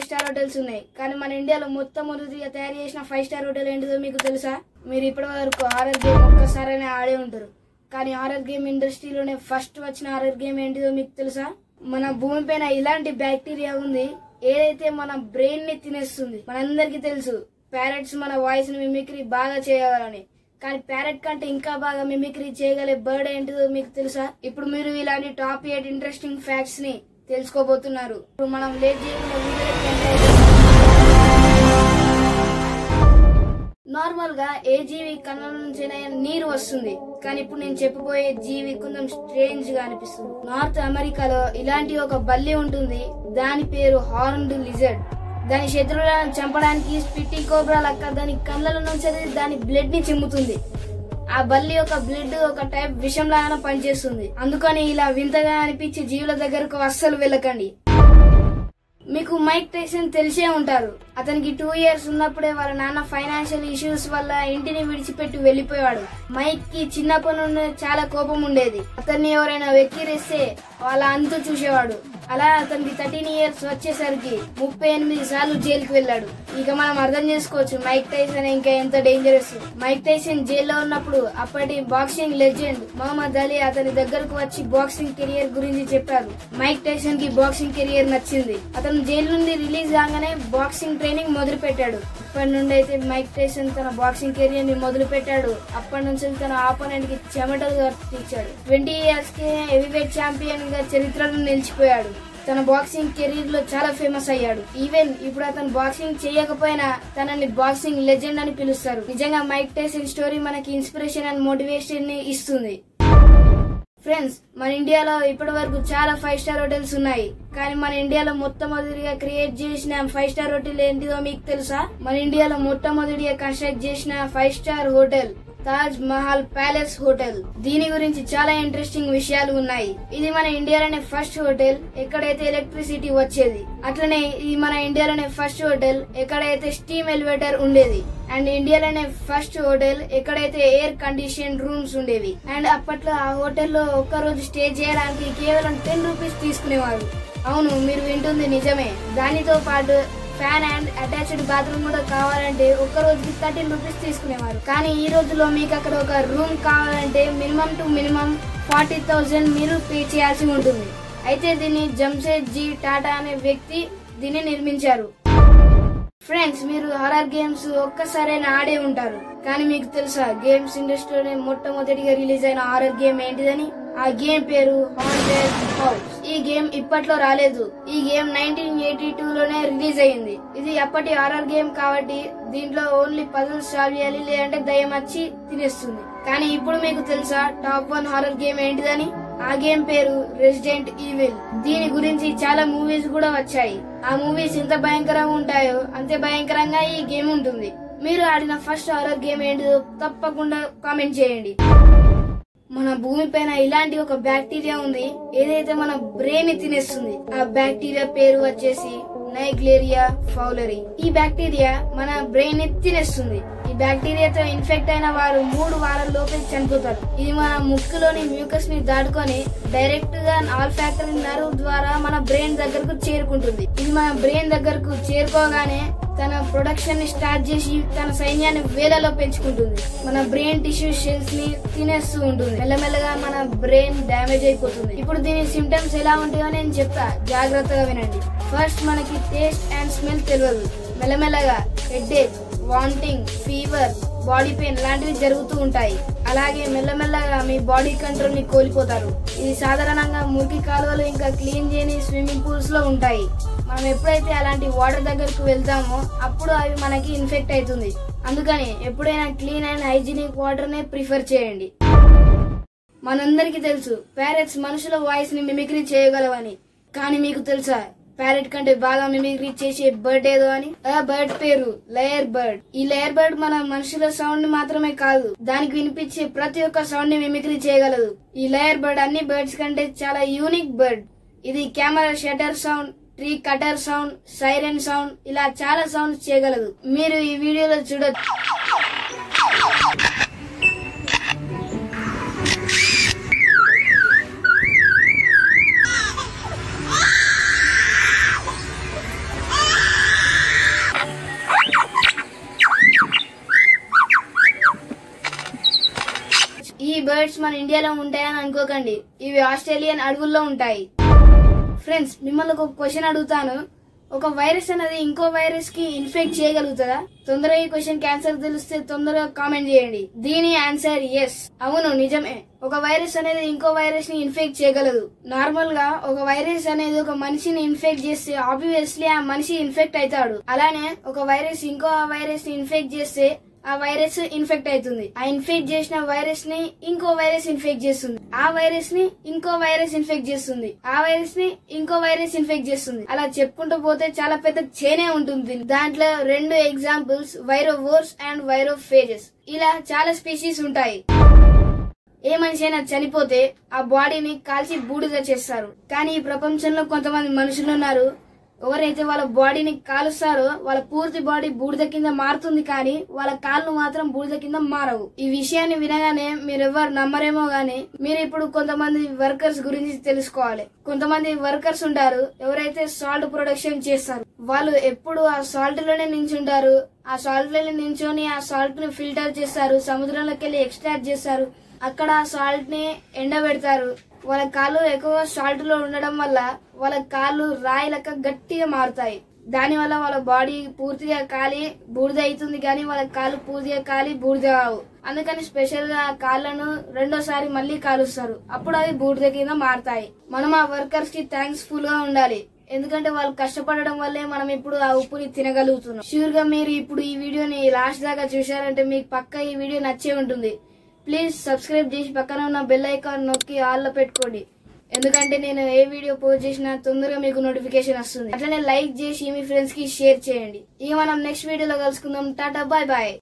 5 star hotels ఉన్నాయి. కానీ మన ఇండియాలో మొట్టమొదటిగా తయారు చేసిన 5 స్టార్ హోటల్ ఏంటిదో మీకు తెలుసా? మీరు ఇప్పటివరకు హారర్ గేమ్ ఒక్కసారైనా ఆడే ఉంటారు. కానీ హారర్ గేమ్ ఇండస్ట్రీలోనే ఫస్ట్ వచ్చిన హారర్ గేమ్ ఏంటిదో మీకు తెలుసా? మన భూమి పైన ఇలాంటి బ్యాక్టీరియా ఉంది ఏదైతే మన బ్రెయిన్ ని తినేస్తుంది. మనందరికీ తెలుసు ప్యారెట్స్ మన వాయిస్ ని మిమిక్రీ బాగా చేయగలని. కానీ ప్యారెట్ కంటే ఇంకా బాగా మిమిక్రీ చేయగలే బర్డ్ ఏంటిదో మీకు తెలుసా? ఇప్పుడు మీరు ఇలాంటి టాప్ 8 ఇంట్రెస్టింగ్ ఫ్యాక్ట్స్ ని తెలుసుకోబోతున్నారు. ఇప్పుడు మనం లేట్ చేయకుండా నార్మల్ గా ఏ జీవి కళ్ళ నుంచి నీరు వస్తుంది. కానీ ఇప్పుడు నేను చెప్పబోయే జీవి కొంచెం స్ట్రేంజ్ గా అనిపిస్తుంది. నార్త్ అమెరికాలో ఇలాంటి ఒక బల్లి ఉంటుంది. దాని పేరు హార్న్డ్ లిజర్డ్. దాని శత్రువులను చంపడానికి స్పిట్టింగ్ కోబ్రా లక్క దాని కళ్ళ నుంచి దాని బ్లడ్ ని చిమ్ముతుంది. ఆ బల్లి యొక్క బ్లడ్ ఒక టైప్ విషం లాగా పనిచేస్తుంది. అందుకని ఇలా వింతగా అనిపించే జీవుల దగ్గరకు అస్సలు వెళ్ళకండి. మీకు మైక్ టైసన్ తెలిసే ఉంటారు. అతనికి 2 years ఉన్నప్పుడే వాళ్ళ నాన్న ఫైనాన్షియల్ ఇష్యూస్ వల్ల ఇంటిని విడిచిపెట్టి వెళ్లిపోయాడు. మైక్ కి చిన్నప్పటి నుండి చాలా కోపం ఉండేది. అతన్ని ఎవరైనా వెక్కిరిస్తే వాళ్ళ అంతు చూసేవాడు. అలా అతనికి 13 years వచ్చేసరికి 38 సార్లు జైలుకి వెళ్ళాడు. ఇక మనం అర్థం చేసుకోవచ్చు మైక్ టైసన్ ఇంకా ఎంత డేంజరస్. మైక్ టైసన్ జైల్లో ఉన్నప్పుడు అప్పటి బాక్సింగ్ లెజెండ్ మహమ్మద్ అలీ అతని దగ్గరకు వచ్చి బాక్సింగ్ కెరియర్ గురించి చెప్పారు. మైక్ టైసన్ కి బాక్సింగ్ కెరియర్ నచ్చింది. అతను జైలు నుండి రిలీజ్ కాగానే బాక్సింగ్ ట్రైనింగ్ మొదలు పెట్టాడు. ఇప్పటి నుండి అయితే మైక్ టైసన్ తన బాక్సింగ్ కెరియర్ ని మొదలు పెట్టాడు. అప్పటి నుంచి తన ఆపోనెంట్ కి చెమటలు తీర్చాడు. 20 years కి హెవీవెయిట్ ఛాంపియన్ గా చరిత్రలో నిలిచిపోయాడు. తన బాక్సింగ్ కెరీర్ లో చాలా ఫేమస్ అయ్యాడు. ఈవెన్ ఇప్పుడు అతను బాక్సింగ్ చేయకపోయినా తనని బాక్సింగ్ లెజెండ్ అని పిలుస్తారు. నిజంగా మైక్ టైసన్ స్టోరీ మనకి ఇన్స్పిరేషన్ అండ్ మోటివేషన్ ని ఇస్తుంది. ఫ్రెండ్స్, మన ఇండియాలో ఇప్పటి వరకు చాలా 5 స్టార్ హోటల్స్ ఉన్నాయి. కానీ మన ఇండియాలో మొట్టమొదటిగా క్రియేట్ చేసిన 5 స్టార్ హోటల్ ఏంటిదో మీకు తెలుసా? మన ఇండియాలో మొట్టమొదటిగా కన్స్ట్రక్ట్ చేసిన 5 star hotel Taj Mahal palace hotel. దీని గురించి చాలా ఇంట్రెస్టింగ్ విషయాలు ఉన్నాయి. ఇది మన ఇండియాలోనే ఫస్ట్ హోటల్ ఎక్కడైతే ఎలక్ట్రిసిటీ వచ్చేది. అట్లనే ఇది మన ఇండియాలోనే ఫస్ట్ హోటల్ ఎక్కడైతే స్టీమ్ ఎలివేటర్ ఉండేది. అండ్ ఇండియాలోనే ఫస్ట్ హోటల్ ఎక్కడైతే ఎయిర్ కండిషన్ రూమ్స్ ఉండేవి. అండ్ అప్పట్లో ఆ హోటల్లో ఒక్క రోజు స్టే చేయడానికి కేవలం 10 rupees తీసుకునేవారు. అవును, మీరు వింటుంది నిజమే. దానితో పాటు ఫ్యాన్ అండ్ అటాచ్డ్ బాత్రూమ్ కూడా కావాలంటే ఒక్క రోజుకి 13 rupees తీసుకునేవారు. కానీ ఈ రోజుల్లో మీకు అక్కడ ఒక రూమ్ కావాలంటే మినిమం టు మినిమం 40,000 మీరు పే చేయాల్సి ఉంటుంది. అయితే దీన్ని జంషెడ్జీ టాటా అనే వ్యక్తి దీన్ని నిర్మించారు. ఫ్రెండ్స్, మీరు హారర్ గేమ్స్ ఒక్కసారైనా ఆడే ఉంటారు. కానీ మీకు తెలుసా గేమ్స్ ఇండస్ట్రీలోనే మొట్టమొదటిగా రిలీజ్ అయిన హారర్ గేమ్ ఏంటిదని? ఆ గేమ్ పేరు హాంటెడ్ హౌస్. ఈ గేమ్ ఇప్పట్లో రాలేదు. ఈ గేమ్ 1982లోనే రిలీజ్ అయింది. ఇది అప్పటి హారర్ గేమ్ కాబట్టి దీంట్లో ఓన్లీ పజిల్స్ సాల్వ్ చేయాలి, లేదంటే దయ్యం వచ్చి తినేస్తుంది. కానీ ఇప్పుడు మీకు తెలుసా టాప్ 1 హారర్ గేమ్ ఏంటిదని? ఆ గేమ్ పేరు రెసిడెంట్ ఈవిల్. దీని గురించి చాలా మూవీస్ కూడా వచ్చాయి. ఆ మూవీస్ ఎంత భయంకరంగా ఉంటాయో అంతే భయంకరంగా ఈ గేమ్ ఉంటుంది. మీరు ఆడిన ఫస్ట్ హారర్ గేమ్ ఏంటిదో తప్పకుండా కామెంట్ చేయండి. మన భూమి పైన ఇలాంటి ఒక బ్యాక్టీరియా ఉంది ఏదైతే మన బ్రెయిన్ ని తినేస్తుంది. ఆ బ్యాక్టీరియా పేరు వచ్చేసి నైగ్లేరియా ఫౌలరీ. ఈ బ్యాక్టీరియా మన బ్రెయిన్ ని తినేస్తుంది. ఈ బ్యాక్టీరియాతో ఇన్ఫెక్ట్ అయిన వారు 3 వారాల లోపే చనిపోతారు. ఇది మన ముక్కులోని మ్యూకస్ ని దాటుకొని డైరెక్ట్ గా ఆల్ఫాక్టరీ నర్వ్ ద్వారా మన బ్రెయిన్ దగ్గరకు చేరుకుంటుంది. ఇది మన బ్రెయిన్ దగ్గరకు చేరుకోగానే తన ప్రొడక్షన్ ని స్టార్ట్ చేసి తన సైన్యాన్ని వేలలో పెంచుకుంటుంది. మన బ్రెయిన్ టిష్యూ సెల్స్ ని తినేస్తూ ఉంటుంది. మెల్లమెల్లగా మన బ్రెయిన్ డ్యామేజ్ అయిపోతుంది. ఇప్పుడు దీని సిమ్టమ్స్ ఎలా ఉంటాయో నేను చెప్తా, జాగ్రత్తగా వినండి. ఫస్ట్ మనకి టేస్ట్ అండ్ స్మెల్ తెలియదు. మెల్లమెల్లగా headache, vomiting, fever, body pain లాంటివి జరుగుతూ ఉంటాయి. అలాగే మెల్లమెల్లగా మీ బాడీ కంట్రోల్ ని కోల్పోతారు. ఇది సాధారణంగా మురికి కాలువలు ఇంకా క్లీన్ చేయని స్విమ్మింగ్ పూల్స్ లో ఉంటాయి. మనం ఎప్పుడైతే అలాంటి వాటర్ దగ్గరకు వెళ్తామో అప్పుడు అవి మనకి ఇన్ఫెక్ట్ అవుతుంది. అందుకని ఎప్పుడైనా క్లీన్ అండ్ హైజీనిక్ వాటర్ నే ప్రిఫర్ చేయండి. మనందరికీ తెలుసు ప్యారెట్స్ మనుషుల వాయిస్ ని మిమిక్రీ చేయగలవని. కానీ మీకు తెలుసా ప్యారెట్ కంటే బాగా మిమిక్రీ చేసే బర్డ్ ఏదో అని? ఆ బర్డ్ పేరు లేయర్ బర్డ్. ఈ లేయర్ బర్డ్ మన మనుషుల సౌండ్ మాత్రమే కాదు, దానికి వినిపించే ప్రతి ఒక్క సౌండ్ ని మిమిక్రీ చేయగలదు. ఈ లేయర్ బర్డ్ అన్ని బర్డ్స్ కంటే చాలా యూనిక్ బర్డ్. ఇది camera shutter sound, tree cutter sound, siren sound, ఇలా చాలా సౌండ్స్ చేయగలదు. మీరు ఈ వీడియోలో చూడొచ్చు. ఈ బర్డ్స్ మన ఇండియాలో ఉంటాయని అనుకోకండి, ఇవి ఆస్ట్రేలియన్ అడవుల్లో ఉంటాయి. ఫ్రెండ్స్, మిమ్మల్ని ఒక క్వశ్చన్ అడుగుతాను. ఒక వైరస్ అనేది ఇంకో వైరస్ కి ఇన్ఫెక్ట్ చేయగలుగుతుందా? తొందరగా ఈ క్వశ్చన్ కి ఆన్సర్ తెలిస్తే తొందరగా కామెంట్ చేయండి. దీని ఆన్సర్ ఎస్, అవును, నిజమే. ఒక వైరస్ అనేది ఇంకో వైరస్ ని ఇన్ఫెక్ట్ చేయగలదు. నార్మల్ గా ఒక వైరస్ అనేది ఒక మనిషిని ఇన్ఫెక్ట్ చేస్తే ఆబ్వియస్లీ ఆ మనిషి ఇన్ఫెక్ట్ అవుతాడు. అలానే ఒక వైరస్ ఇంకో వైరస్ ని ఇన్ఫెక్ట్ చేస్తే ఆ వైరస్ ఇన్ఫెక్ట్ అవుతుంది. ఆ ఇన్ఫెక్ట్ చేసిన వైరస్ ని ఇంకో వైరస్ ఇన్ఫెక్ట్ చేస్తుంది. ఆ వైరస్ ని ఇంకో వైరస్ ఇన్ఫెక్ట్ చేస్తుంది. ఆ వైరస్ ని ఇంకో వైరస్ ఇన్ఫెక్ట్ చేస్తుంది. అలా చెప్పుకుంటూ పోతే చాలా పెద్ద చైనే ఉంటుంది. దాంట్లో 2 ఎగ్జాంపుల్స్ వైరోవోర్స్ అండ్ వైరోఫేజెస్. ఇలా చాలా స్పీషీస్ ఉంటాయి. ఏ మనిషి అయినా చనిపోతే ఆ బాడీని కాల్చి బూడిద చేస్తారు. కానీ ఈ ప్రపంచంలో కొంతమంది మనుషులు ఉన్నారు, ఎవరైతే వాళ్ళ బాడీని కాలుస్తారో వాళ్ళ పూర్తి బాడీ బూడిద కింద మారుతుంది, కానీ వాళ్ళ కాళ్ళు మాత్రం బూడిద కింద మారవు. ఈ విషయాన్ని వినగానే మీరెవ్వరు నమ్మరేమో గానీ మీరు ఇప్పుడు కొంతమంది వర్కర్స్ గురించి తెలుసుకోవాలి. కొంతమంది వర్కర్స్ ఉంటారు, ఎవరైతే సాల్ట్ ప్రొడక్షన్ చేస్తారు. వాళ్ళు ఎప్పుడు ఆ సాల్ట్ లోనే నించుంటారు. ఆ సాల్ట్ లోనే నించొని ఆ సాల్ట్ ని ఫిల్టర్ చేస్తారు, సముద్రంలోకి వెళ్లి ఎక్స్ట్రాక్ట్ చేస్తారు. అక్కడ ఆ సాల్ట్ ని ఎండబెడతారు. వాళ్ళ కాళ్ళు ఎక్కువ సాల్ట్ లో ఉండడం వల్ల వాళ్ళ కాళ్ళు రాయి లెక్క గట్టిగా మారుతాయి. దాని వల్ల వాళ్ళ బాడీ పూర్తిగా కాలి బూడిద అవుతుంది, కానీ వాళ్ళ కాళ్ళు పూర్తిగా కాలి బూడిద కావు. అందుకని స్పెషల్ గా ఆ కాళ్ళను రెండోసారి మళ్ళీ కాలుస్తారు. అప్పుడు అవి బూడిద కింద మారుతాయి. మనం ఆ వర్కర్స్ కి థ్యాంక్స్ఫుల్ గా ఉండాలి, ఎందుకంటే వాళ్ళు కష్టపడడం వల్లే మనం ఇప్పుడు ఆ ఉప్పుని తినగలుగుతున్నాం. షూర్ గా మీరు ఇప్పుడు ఈ వీడియోని లాస్ట్ దాకా చూశారంటే మీకు పక్కా ఈ వీడియో నచ్చే ఉంటుంది. ప్లీజ్ సబ్స్క్రైబ్ చేసి పక్కన ఉన్న బెల్ ఐకాన్ నొక్కి ఆల్ లో పెట్టుకోండి, ఎందుకంటే నేను ఏ వీడియో పోస్ట్ చేసినా తొందరగా మీకు నోటిఫికేషన్ వస్తుంది. అట్లనే లైక్ చేసి మీ ఫ్రెండ్స్ కి షేర్ చేయండి. ఇక మనం నెక్స్ట్ వీడియోలో కలుసుకుందాం. Tata, bye bye.